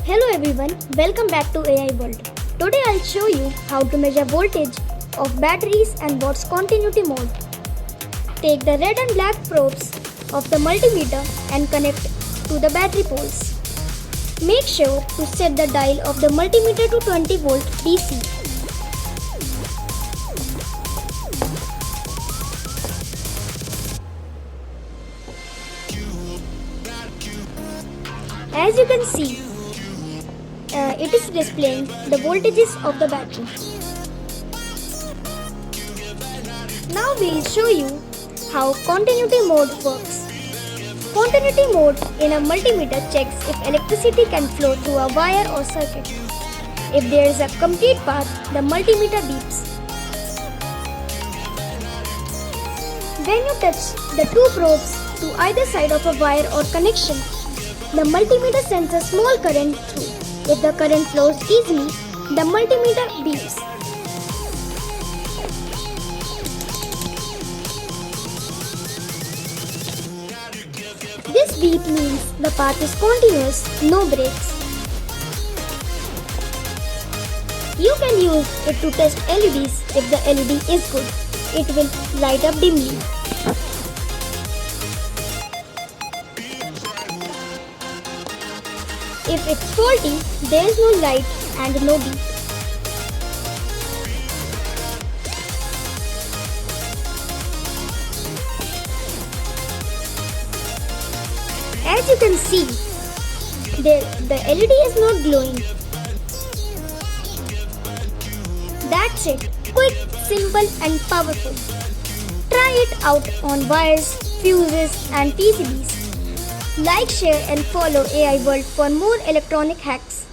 Hello everyone, welcome back to AI World. Today I'll show you how to measure voltage of batteries and what's continuity mode. Take the red and black probes of the multimeter and connect to the battery poles. Make sure to set the dial of the multimeter to 20 volt DC. As you can see, it is displaying the voltages of the battery. Now we will show you how continuity mode works. Continuity mode in a multimeter checks if electricity can flow through a wire or circuit. If there is a complete path, the multimeter beeps. When you touch the two probes to either side of a wire or connection, the multimeter sends a small current through. If the current flows easily, the multimeter beeps. This beep means the path is continuous, no breaks. You can use it to test LEDs. If the LED is good, it will light up dimly. If it's faulty, there is no light and no beep. As you can see, the LED is not glowing. That's it. Quick, simple and powerful. Try it out on wires, fuses and PCBs. Like, share and follow AI World for more electronic hacks.